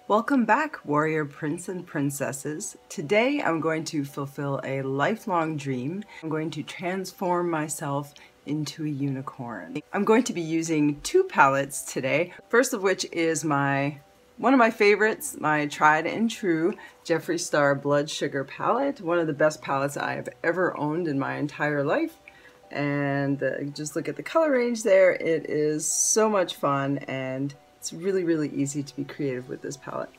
Welcome back, warrior prince and princesses. Today I'm going to fulfill a lifelong dream. I'm going to transform myself into a unicorn. I'm going to be using two palettes today, first of which is one of my favorites, my tried and true Jeffree Star Blood Sugar palette, one of the best palettes I have ever owned in my entire life. And just look at the color range there. It is so much fun, and it's really easy to be creative with this palette.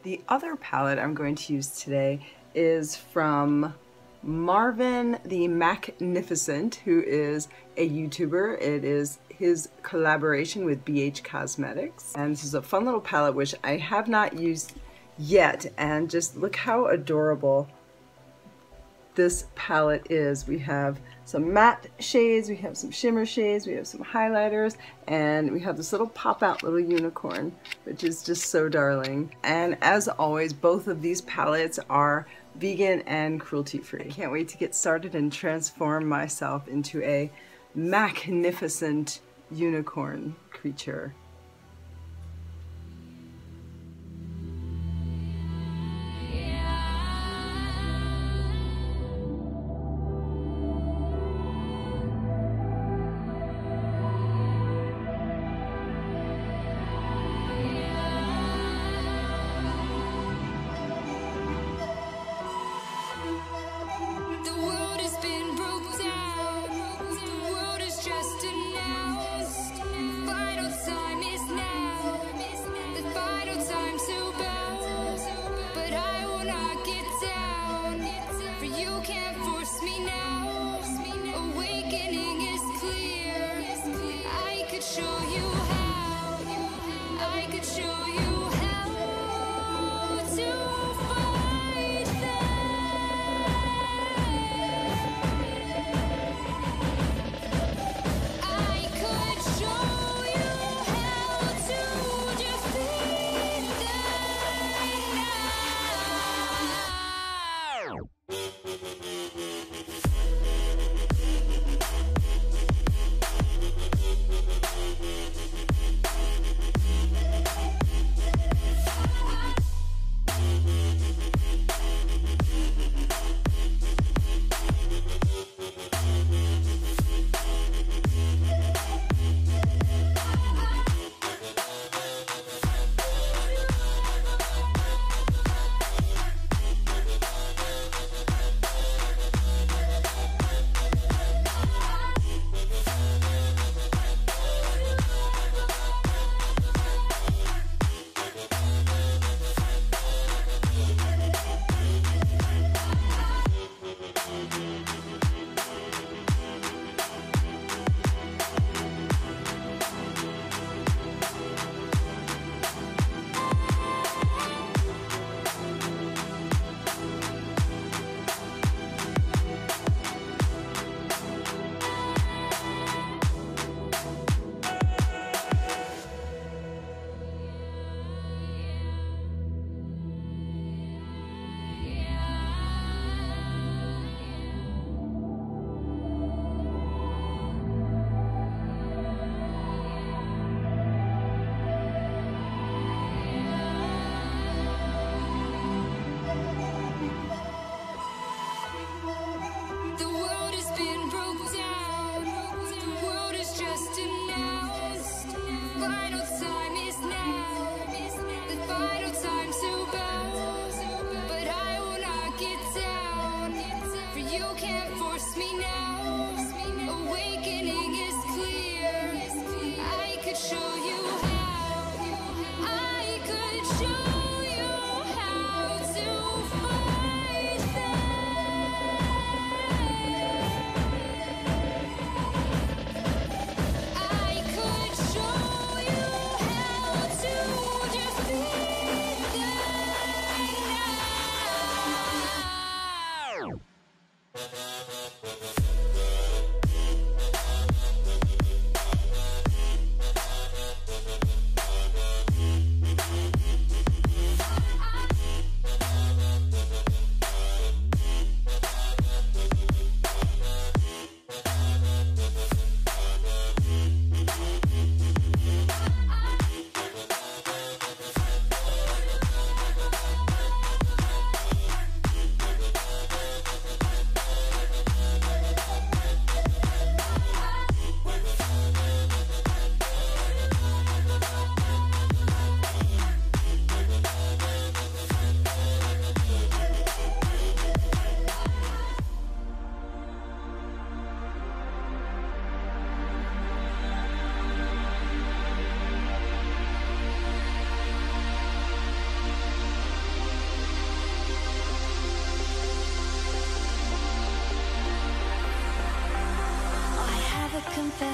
The other palette I'm going to use today is from Marvyn the Macnificent, who is a YouTuber. It is his collaboration with ABH Cosmetics. And this is a fun little palette which I have not used yet, and just look how adorable this palette is. We have some matte shades, we have some shimmer shades, we have some highlighters, and we have this little pop-out little unicorn, which is just so darling. And as always, both of these palettes are vegan and cruelty-free. I can't wait to get started and transform myself into a magnificent unicorn creature.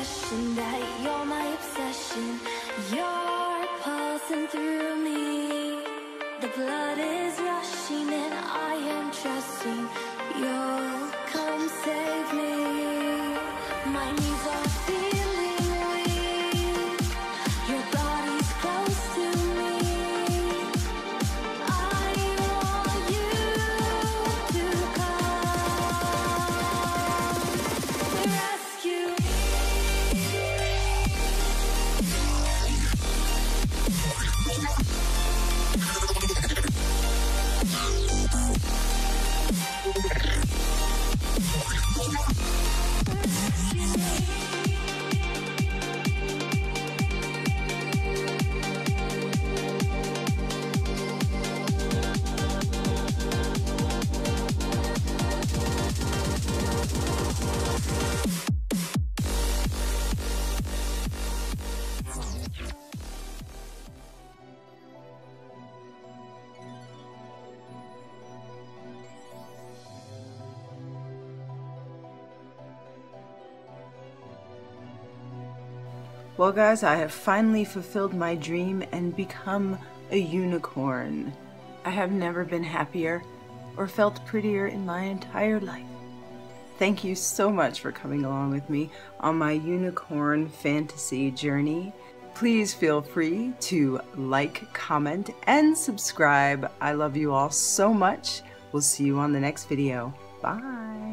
impression that you're my obsession. You're pulsing through me. The blood is rushing and I am trusting you'll come save me. My knees are feeling weak. Your body's close to me. I want you to come to rescue. Well guys, I have finally fulfilled my dream and become a unicorn. I have never been happier or felt prettier in my entire life. Thank you so much for coming along with me on my unicorn fantasy journey. Please feel free to like, comment, and subscribe. I love you all so much. We'll see you on the next video. Bye!